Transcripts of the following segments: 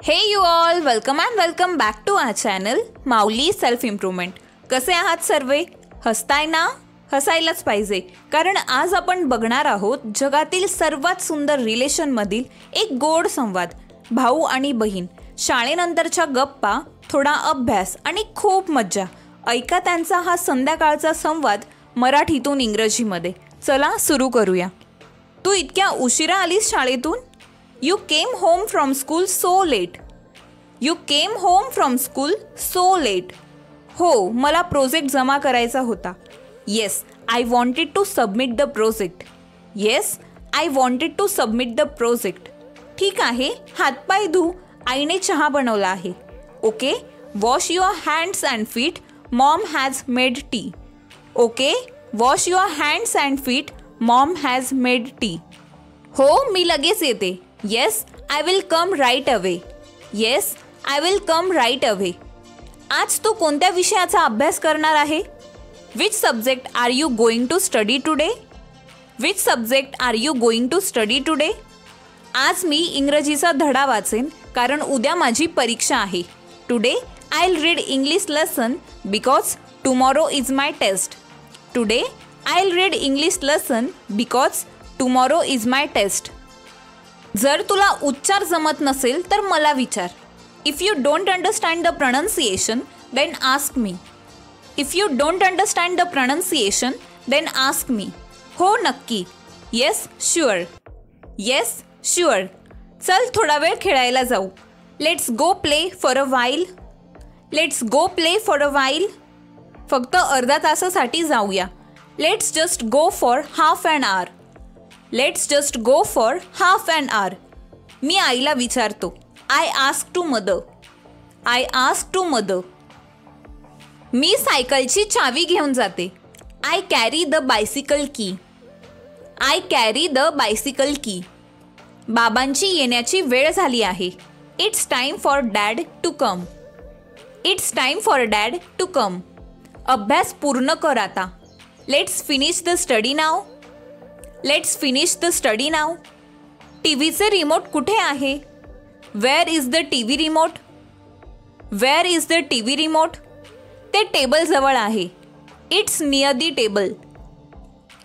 हे you all, welcome back to our channel Mauli self improvement. कसे आहात सर्वे? हसताय ना? हसायलाच पाहिजे, कारण आज आपण बघणार आहोत जगातील सर्वात सुंदर रिलेशनमधील एक गोड संवाद. भाऊ आणि बहीण, शाळेनंतरच्या गप्पा, थोडा अभ्यास आणि खूप मज्जा. ऐका त्यांचा हा संध्याकाळचा संवाद मराठीतून इंग्रजीमध्ये. चला सुरू करूया. तू इतक्या उशिरा आलीस शाळेतून? You came home from school so late. You came home from school so late. हो, मला प्रोजेक्ट जमा करायचा होता. Yes, I wanted to submit the project. Yes, I wanted to submit the project. ठीक आहे, हातपाय धू, आईने चहा बनवला आहे. Okay, wash your hands and feet. Mom has made tea. Okay, wash your hands and feet. Mom has made tea. हो, मी लगेच येते. Yes, I will come right away. Yes, I will come right away. आज तू कोणत्या विषयाचा अभ्यास करणार आहे? Which subject are you going to study today? Which subject are you going to study today? आज मी इंग्रजीचा धडा वाचेन कारण उद्या माझी परीक्षा आहे. Today I'll read English lesson because tomorrow is my test. Today I'll read English lesson because tomorrow is my test. जर तुला उच्चार जमत नसेल तर मला विचार. If you don't understand the pronunciation then ask me. If you don't understand the pronunciation then ask me. हो नक्की. Yes sure. Yes sure. चल थोडा वेळ खेळायला जाऊ. Let's go play for a while. Let's go play for a while. फक्त अर्धा तासासाठी जाऊया. Let's just go for half an hour. Let's just go for half an hour. मी आईला विचारतो. I ask to mother. I ask to mother. मी सायकलची चावी घेऊन जाते. I carry the bicycle key. I carry the bicycle key. बाबांची येण्याची वेळ झाली आहे. It's time for dad to come. It's time for dad to come. अभ्यास पूर्ण कर आता. Let's finish the study now. Let's finish the study now. टी व्हीचे रिमोट कुठे आहे? Where is the TV remote? Where is the TV remote? ते टेबलजवळ आहे. It's near the table.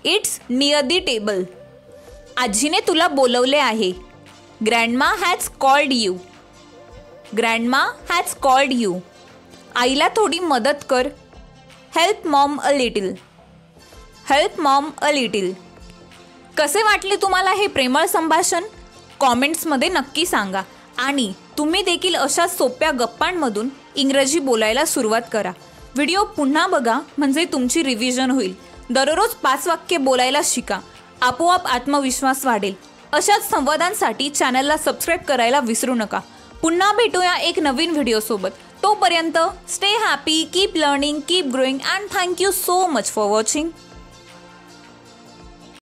It's near the table. आजीने तुला बोलवले आहे. Grandma has called you. Grandma has called you. आईला थोडी मदत कर. Help Maugham a little. Help Maugham a little. कसे वाटले तुम्हाला हे प्रेमळ संभाषण? कॉमेंट्समध्ये नक्की सांगा. आणि तुम्ही देखील अशा सोप्या गप्पांमधून इंग्रजी बोलायला सुरुवात करा. व्हिडिओ पुन्हा बघा म्हणजे तुमची रिव्हिजन होईल. दररोज 5 वाक्ये बोलायला शिका. आपोआप आत्मविश्वास वाढेल. अशाच संवादांसाठी चॅनलला सबस्क्राईब करायला विसरू नका. पुन्हा भेटूया एक नवीन व्हिडिओसोबत. तोपर्यंत stay happy, keep learning, keep growing and thank you so much for watching.